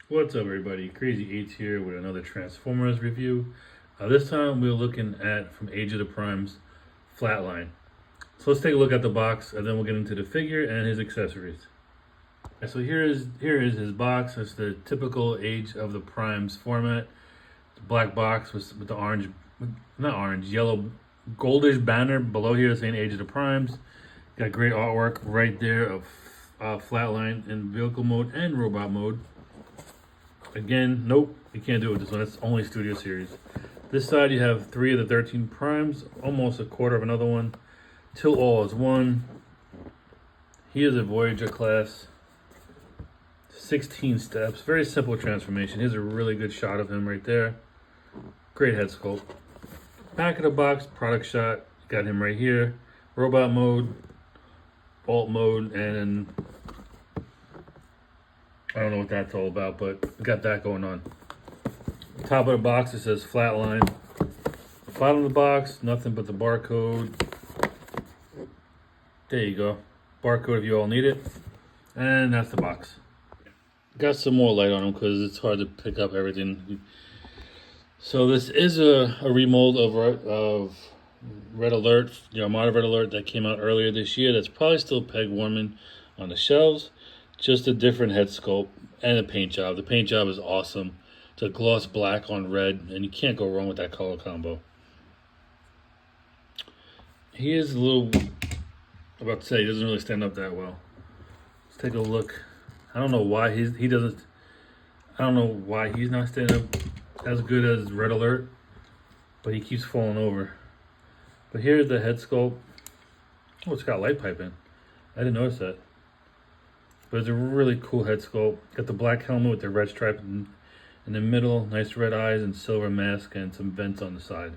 What's up, everybody? Crazy Eights here with another Transformers review. This time we're looking at from Age of the Primes Flatline. So let's take a look at the box and then we'll get into the figure and his accessories. So here is his box. It's the typical Age of the Primes format. The black box with the orange, not orange, yellow, goldish banner below here saying Age of the Primes. Got great artwork right there of Flatline in vehicle mode and robot mode. Again, nope, you can't do it with this one. It's only Studio Series. This side you have 3 of the 13 primes, almost a quarter of another one. Till all is one. He is a Voyager class. 16 steps. Very simple transformation. Here's a really good shot of him right there. Great head sculpt. Back of the box, product shot. Got him right here. Robot mode, alt mode, and I don't know what that's all about, but we got that going on. Top of the box, it says Flatline. Bottom of the box, nothing but the barcode. There you go. Barcode if you all need it. And that's the box. Got some more light on them because it's hard to pick up everything. So this is a remold of Red Alert, the Armada Red Alert that came out earlier this year. That's probably still peg warming on the shelves. Just a different head sculpt and a paint job. The paint job is awesome. It's a gloss black on red, and you can't go wrong with that color combo. He is a little, about to say, he doesn't really stand up that well. Let's take a look. I don't know why I don't know why he's not standing up as good as Red Alert, but he keeps falling over. But here's the head sculpt. Oh, it's got light pipe in. I didn't notice that. But it's a really cool head sculpt. Got the black helmet with the red stripe in the middle, nice red eyes and silver mask and some vents on the side.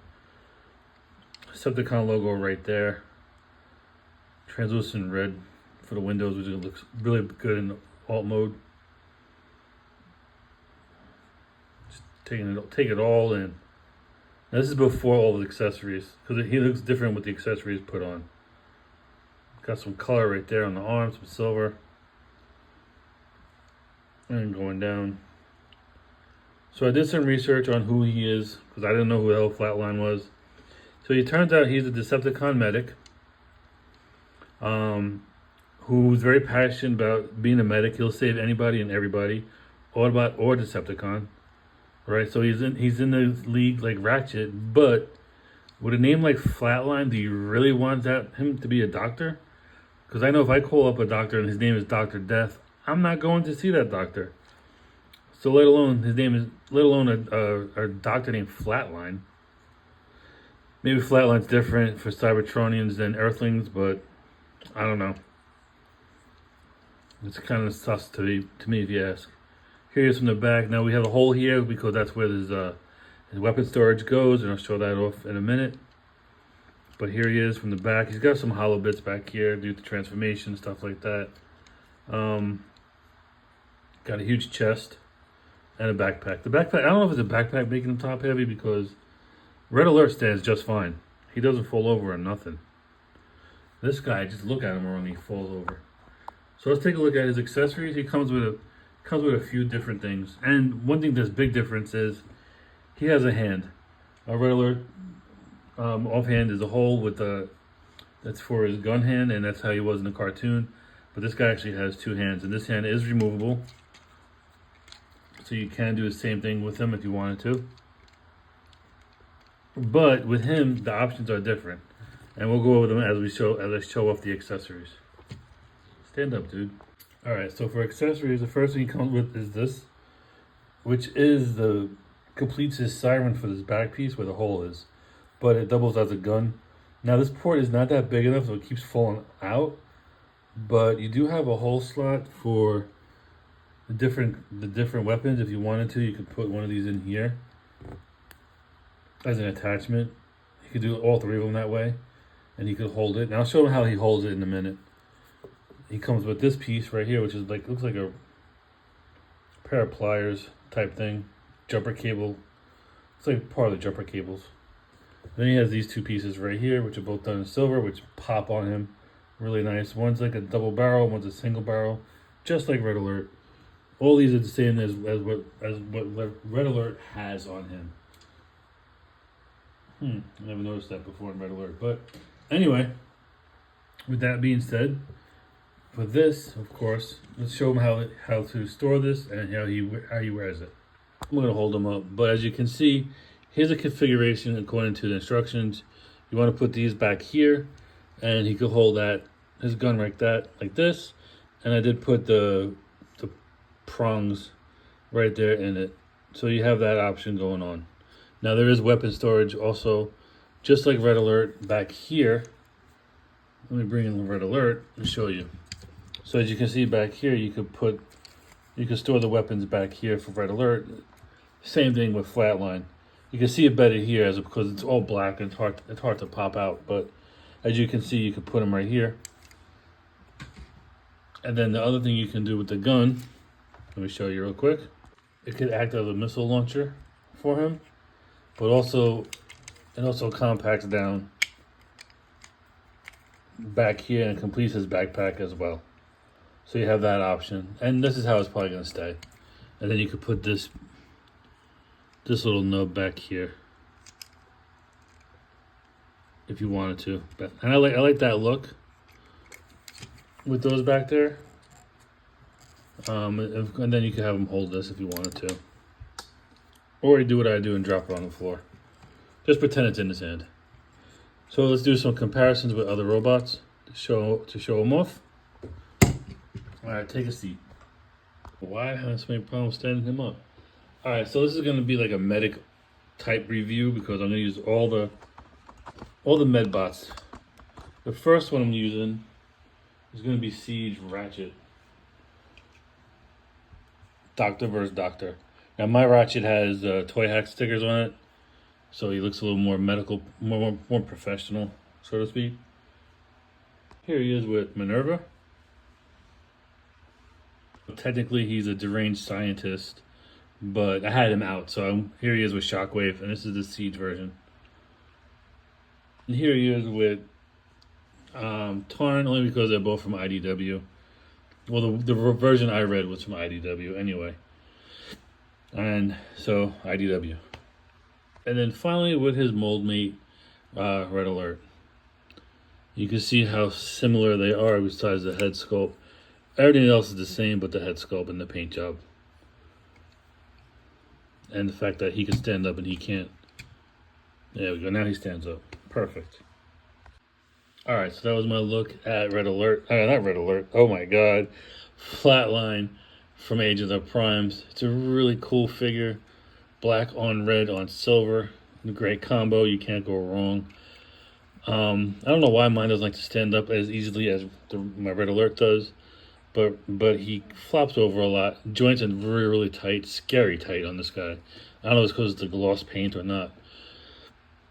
Decepticon logo right there. Translucent red for the windows, which looks really good in alt mode. Just take it all in. Now, this is before all the accessories, because he looks different with the accessories put on. Got some color right there on the arms, some silver. And going down. So I did some research on who he is, because I didn't know who the hell Flatline was. So it turns out he's a Decepticon medic, who's very passionate about being a medic. He'll save anybody and everybody, Autobot or Decepticon. Right? So he's in the league like Ratchet, but with a name like Flatline, do you really want him to be a doctor? Because I know if I call up a doctor and his name is Dr. Death, I'm not going to see that doctor. So let alone a doctor named Flatline. Maybe Flatline's different for Cybertronians than Earthlings, but I don't know. It's kind of sus to me if you ask. Here he is from the back. Now we have a hole here because that's where his weapon storage goes, and I'll show that off in a minute. But here he is from the back. He's got some hollow bits back here due to transformation, stuff like that. Got a huge chest and a backpack. The backpack, I don't know if it's a backpack making him top heavy because Red Alert stands just fine. He doesn't fall over or nothing. This guy, just look at him wrong, he falls over. So let's take a look at his accessories. He comes with a few different things. And one thing that's big difference is he has a hand. A Red Alert offhand is a hole with that's for his gun hand, and that's how he was in the cartoon. But this guy actually has 2 hands, and this hand is removable. So you can do the same thing with him if you wanted to. But with him, the options are different. And we'll go over them as I show off the accessories. Stand up, dude. Alright, so for accessories, the first thing he comes with is this, which completes his siren for this back piece where the hole is. But it doubles as a gun. Now this port is not that big enough, so it keeps falling out. But you do have a hole slot for the different weapons. If you wanted to, you could put one of these in here as an attachment. You could do all 3 of them that way, and you could hold it. And I'll show him how he holds it in a minute. He comes with this piece right here, which is looks like a pair of pliers type thing, jumper cable. It's like part of the jumper cables. Then he has these 2 pieces right here, which are both done in silver, which pop on him. Really nice. One's like a double barrel, one's a single barrel, just like Red Alert. All these are the same as what Red Alert has on him. I never noticed that before in Red Alert. But anyway, with that being said, for this, of course, let's show him how to store this and how he wears it. I'm going to hold them up, but as you can see, here's a configuration according to the instructions. You want to put these back here, and he could hold his gun like this, and I did put the prongs right there in it, so you have that option going on. Now there is weapon storage also, just like Red Alert back here. Let me bring in the Red Alert and show you. So as you can see back here, you could store the weapons back here for Red Alert. Same thing with Flatline. You can see it better here because it's all black and it's hard to pop out. But as you can see, you can put them right here. And then the other thing you can do with the gun, let me show you real quick. It could act as a missile launcher for him, but it also compacts down back here and completes his backpack as well. So you have that option, and this is how it's probably going to stay. And then you could put this little nub back here if you wanted to. And I like that look with those back there. And then you could have him hold this if you wanted to, or you do what I do and drop it on the floor. Just pretend it's in his hand. So let's do some comparisons with other robots to show them off. All right, take a seat. Why have so many problems standing him up? All right, so this is going to be like a medic type review because I'm going to use all the med bots. The first one I'm using is going to be Siege Ratchet. Doctor versus Doctor. Now my Ratchet has toy hack stickers on it, so he looks a little more medical, more professional, so to speak. Here he is with Minerva. Technically, he's a deranged scientist, but I had him out, so here he is with Shockwave, and this is the Siege version. And here he is with Tarn, only because they're both from IDW. Well, the version I read was from IDW anyway. And so, IDW. And then finally with his mold mate, Red Alert. You can see how similar they are besides the head sculpt. Everything else is the same but the head sculpt and the paint job. And the fact that he can stand up and he can't. There we go, now he stands up. Perfect. Alright, so that was my look at Red Alert. Not Red Alert, oh my god. Flatline from Age of the Primes. It's a really cool figure. Black on red on silver. Great combo, you can't go wrong. I don't know why mine doesn't like to stand up as easily as my Red Alert does. But he flops over a lot. Joints are really, really tight. Scary tight on this guy. I don't know if it's because of the gloss paint or not.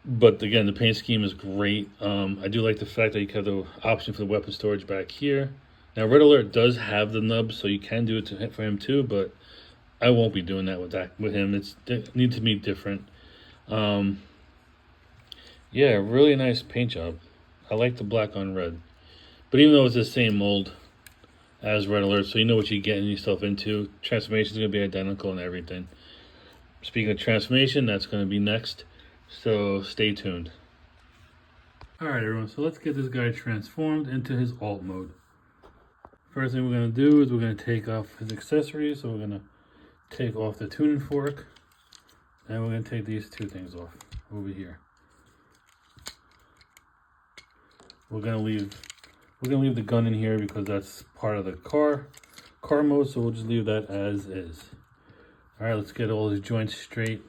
But again, the paint scheme is great. I do like the fact that you have the option for the weapon storage back here. Now, Red Alert does have the nub, so you can do it for him too, but I won't be doing that with him. It needs to be different. Yeah, really nice paint job. I like the black on red. But even though it's the same mold as Red Alert, so you know what you're getting yourself into. Transformation is going to be identical and everything. Speaking of transformation, that's going to be next. So stay tuned. Alright everyone, so let's get this guy transformed into his alt mode. First thing we're going to do is we're going to take off his accessories. So we're going to take off the tuning fork. And we're going to take these two things off over here. We're going to leave the gun in here because that's part of the car mode, so we'll just leave that as is. Alright, let's get all his joints straight.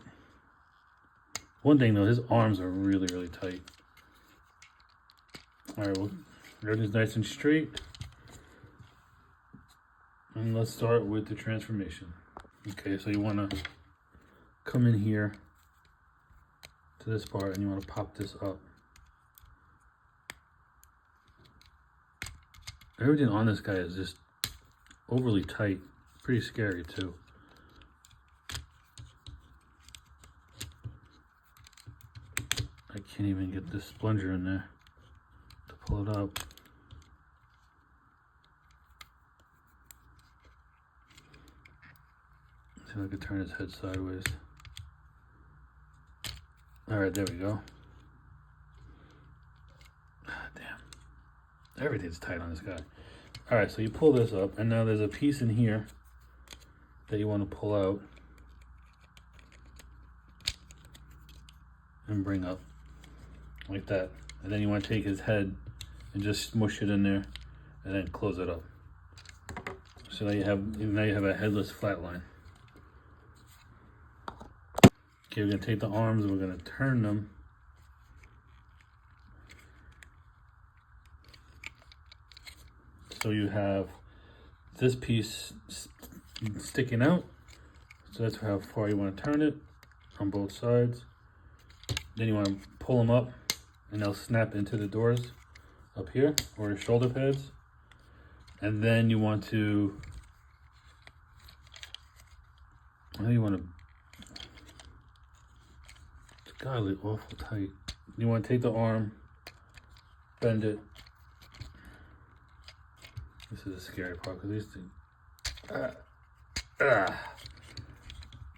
One thing though, his arms are really, really tight. Alright, well, everything's nice and straight. And let's start with the transformation. Okay, so you want to come in here to this part and you want to pop this up. Everything on this guy is just overly tight. Pretty scary too. I can't even get this plunger in there to pull it up. See if I can turn his head sideways. All right, there we go. Damn. Everything's tight on this guy. All right, so you pull this up, and now there's a piece in here that you want to pull out and bring up like that. And then you want to take his head and just smush it in there and then close it up. So now you have a headless flatline. Okay, we're gonna take the arms and we're gonna turn them. So you have this piece sticking out. So that's how far you want to turn it on both sides. Then you want to pull them up and they'll snap into the doors up here or your shoulder pads. And then you want to, it's godly awful tight. You want to take the arm, bend it. This is a scary part because these things,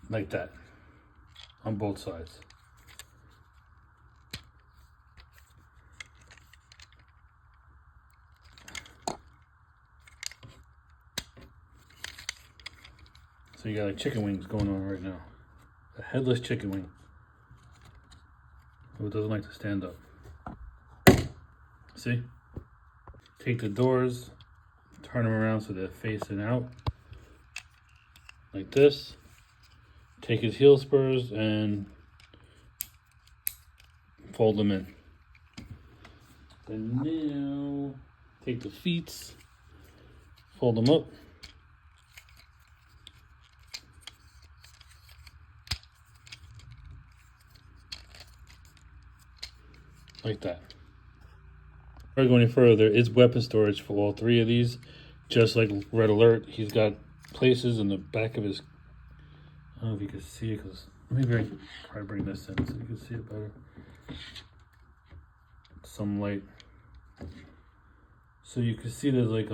like that, on both sides. So you got like chicken wings going on right now. A headless chicken wing. Who doesn't like to stand up? See? Take the doors, turn them around so they're facing out. Like this. Take his heel spurs and fold them in. And now take the feet, fold them up. Like that. Before I go any further, there is weapon storage for all three of these. Just like Red Alert, he's got places in the back of his, I don't know if you can see it, because maybe I can probably bring this in so you can see it better. Some light. So you can see there's like,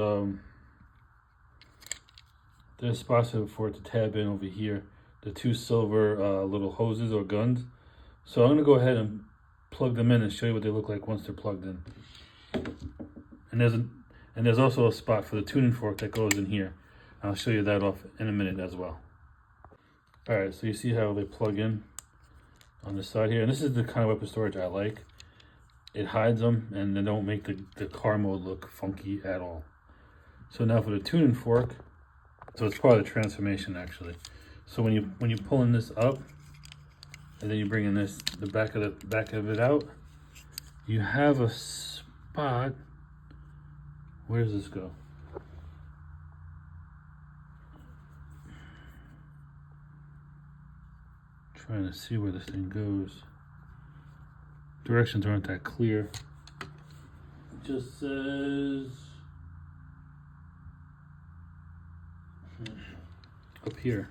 there's spots for it to tab in over here. The two silver little hoses or guns. So I'm gonna go ahead and plug them in and show you what they look like once they're plugged in. And there's also a spot for the tuning fork that goes in here. I'll show you that off in a minute as well. All right, so you see how they plug in on the side here, and this is the kind of weapon storage I like. It hides them and they don't make the car mode look funky at all. So now for the tuning fork, so it's part of the transformation actually. So when you pulling this up, and then you bring in the back of it out, you have a spot. Where does this go? Trying to see where this thing goes. Directions aren't that clear. It just says up here.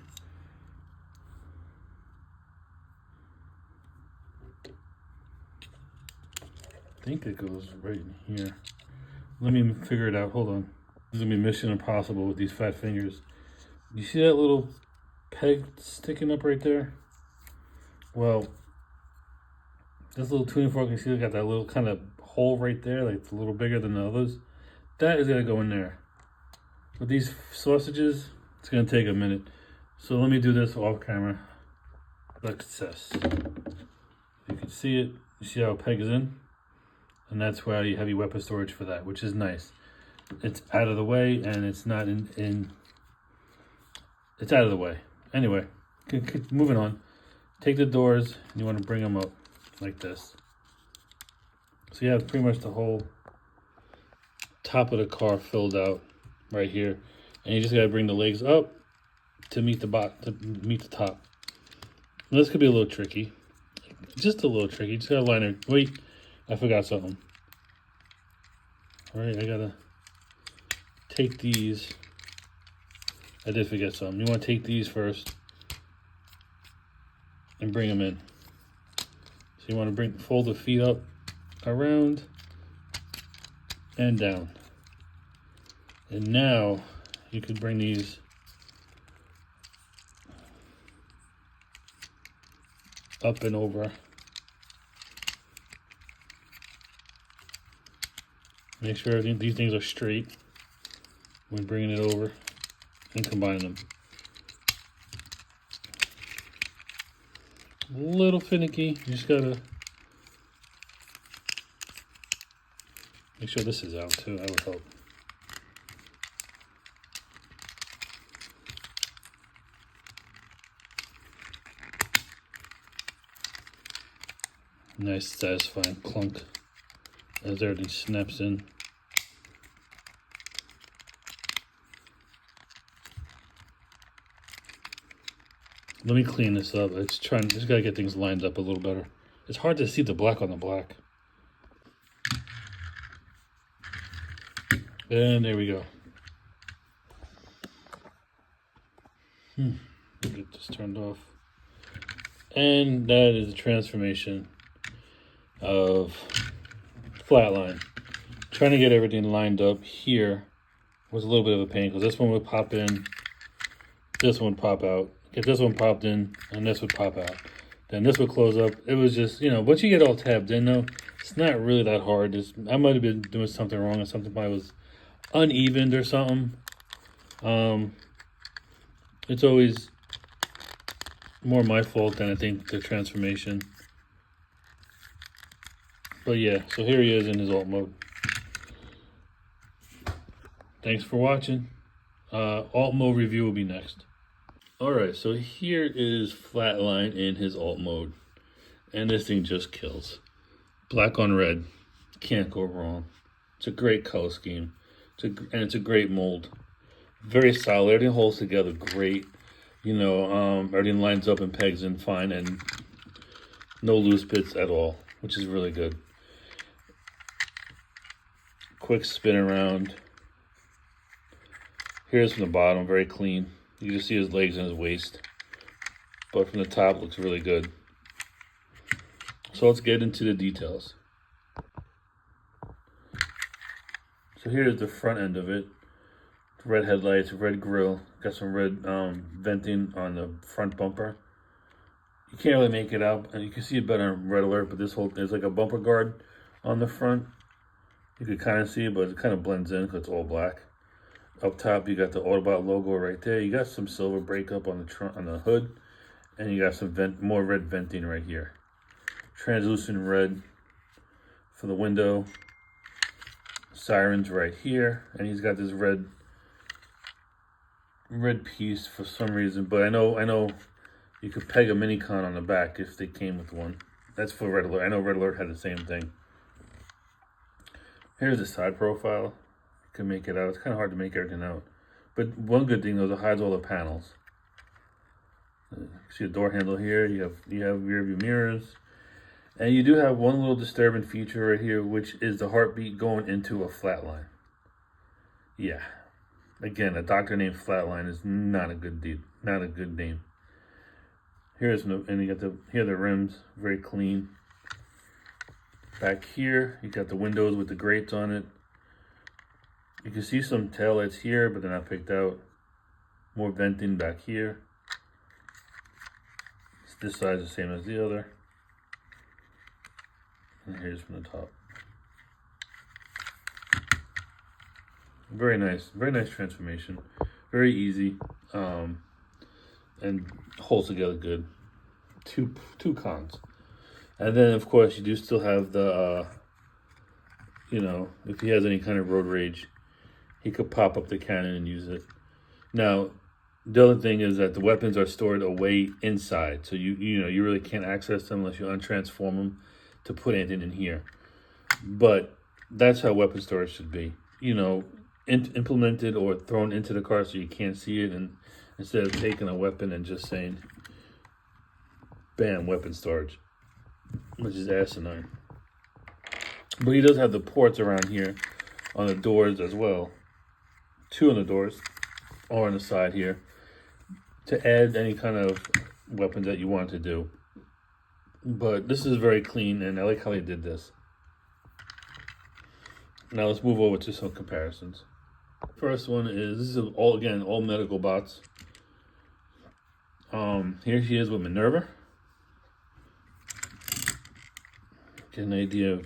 I think it goes right in here. Let me figure it out. Hold on. This is gonna be mission impossible with these fat fingers. You see that little peg sticking up right there? Well, this little tuning fork, you see it got that little kind of hole right there, like it's a little bigger than the others. That is gonna go in there. With these sausages, it's gonna take a minute. So let me do this off camera. Success. You can see it. You see how it pegs in? And that's why you have your weapon storage for that, which is nice. It's out of the way and it's not it's out of the way. Anyway, moving on. Take the doors and you want to bring them up like this. So you have pretty much the whole top of the car filled out right here. And you just got to bring the legs up to meet the top. Now, this could be a little tricky. Just a little tricky. Just got to line it. Wait. I forgot something. All right, I gotta take these. I did forget something. You want to take these first and bring them in. So you want to fold the feet up, around, and down. And now you could bring these up and over. Make sure these things are straight when bringing it over and combine them. A little finicky, you just gotta make sure this is out too, that would help. Nice satisfying clunk as everything snaps in. Let me clean this up. Just gotta get things lined up a little better. It's hard to see the black on the black. And there we go. Get this turned off. And that is the transformation of Flatline. Trying to get everything lined up here was a little bit of a pain because this one would pop in, this one would pop out. Get this one popped in, and this would pop out. Then this would close up. It was just, once you get all tabbed in though, it's not really that hard. I might have been doing something wrong or something probably was unevened or something. It's always more my fault than I think the transformation. But yeah, so here he is in his alt mode. Thanks for watching. Alt mode review will be next. Alright, so here is Flatline in his alt mode. And this thing just kills. Black on red. Can't go wrong. It's a great color scheme. And it's a great mold. Very solid. Everything holds together great. Everything lines up and pegs in fine. And no loose bits at all, which is really good. Quick spin around. Here's from the bottom, very clean. You just see his legs and his waist. But from the top, it looks really good. So let's get into the details. So here's the front end of it. Red headlights, red grille. Got some red venting on the front bumper. You can't really make it out. And you can see it better on red alert, but there's like a bumper guard on the front. You can kind of see it, but it kind of blends in because it's all black. Up top, you got the Autobot logo right there. You got some silver breakup on the hood, and you got some more red venting right here. Translucent red for the window. Sirens right here, and he's got this red piece for some reason. But I know you could peg a Minicon on the back if they came with one. That's for Red Alert. I know Red Alert had the same thing. Here's the side profile. Can make it out. It's kind of hard to make everything out. But one good thing though is it hides all the panels. See a door handle here. You have rear view mirrors. And you do have one little disturbing feature right here, which is the heartbeat going into a Flatline. Yeah. Again, a doctor named Flatline is not a good name. And you got the rims, very clean. Back here, you got the windows with the grates on it. You can see some taillights here, but they're not picked out. More venting back here. This side is the same as the other. And here's from the top. Very nice transformation. Very easy, and holds together good. Two cons. And then, of course, you do still have the, if he has any kind of road rage, he could pop up the cannon and use it. Now, the other thing is that the weapons are stored away inside, so you really can't access them unless you untransform them to put anything in here. But that's how weapon storage should be. Implemented or thrown into the car so you can't see it, and instead of taking a weapon and just saying, bam, weapon storage, which is asinine. But he does have the ports around here on the doors as well. 2 on the doors, or on the side here, to add any kind of weapon that you want to do. But this is very clean, and I like how they did this. Now let's move over to some comparisons. First one is, this is all medical bots. Here she is with Minerva. get an idea of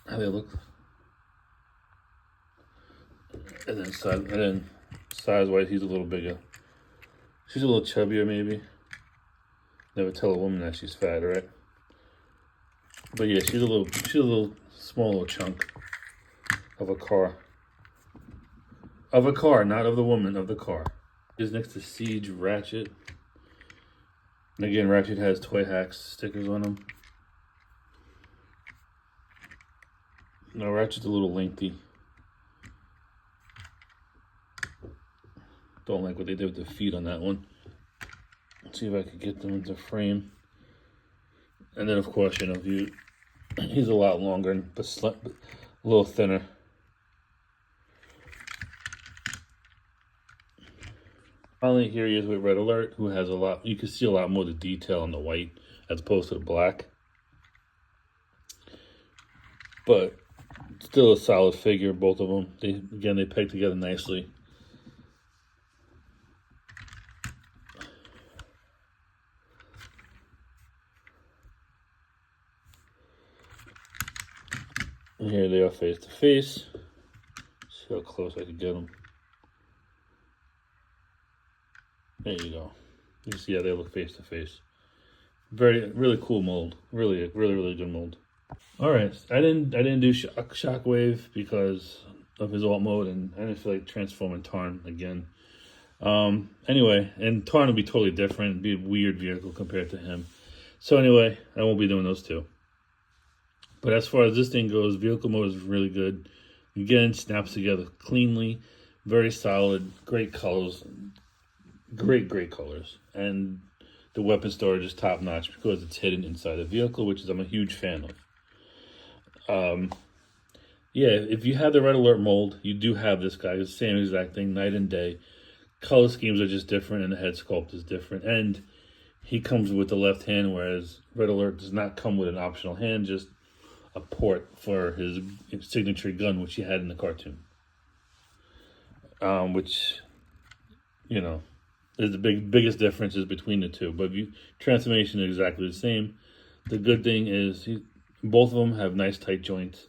how they look. And then size-wise, he's a little bigger. She's a little chubbier, maybe. Never tell a woman that she's fat, right? But yeah, she's a little small little chunk of a car. Of a car, not of the woman, of the car. Is next to Siege Ratchet. And again, Ratchet has Toy Hacks stickers on him. No, Ratchet's a little lengthy. Don't like what they did with the feet on that one. Let's see if I could get them into frame. And then, of course, you know, he's a lot longer, but a little thinner. Finally, here he is with Red Alert, who has a lot. You can see a lot more of the detail on the white as opposed to the black. But still a solid figure, both of them. They peg together nicely. And here they are face to face. See how close I can get them. There you go. You see how they look face to face. Really cool mold. Really good mold. All right, I didn't do Shockwave because of his alt mode, and I didn't feel like transforming Tarn again. Anyway, and Tarn would be totally different. It'd be a weird vehicle compared to him. So anyway, I won't be doing those two. But as far as this thing goes, vehicle mode is really good. Again, snaps together cleanly, very solid, great colors, great colors, and the weapon storage is top notch because it's hidden inside the vehicle, which I'm a huge fan of. Yeah, if you have the Red Alert mold, you do have this guy. It's the same exact thing, night and day. Color schemes are just different, and the head sculpt is different. And he comes with the left hand, whereas Red Alert does not come with an optional hand, just a port for his signature gun, which he had in the cartoon. Which, you know, is the biggest differences between the two. But transformation is exactly the same. The good thing is both of them have nice tight joints.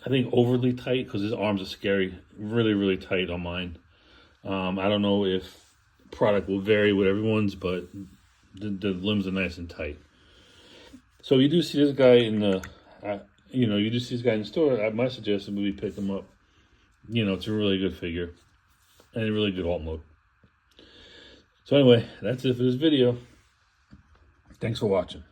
I think overly tight because his arms are scary. Really tight on mine. I don't know if product will vary with everyone's, but the limbs are nice and tight. So you do see this guy in the, you do see this guy in the store. My suggestion would be pick him up. You know, it's a really good figure and a really good alt mode. So anyway, that's it for this video. Thanks for watching.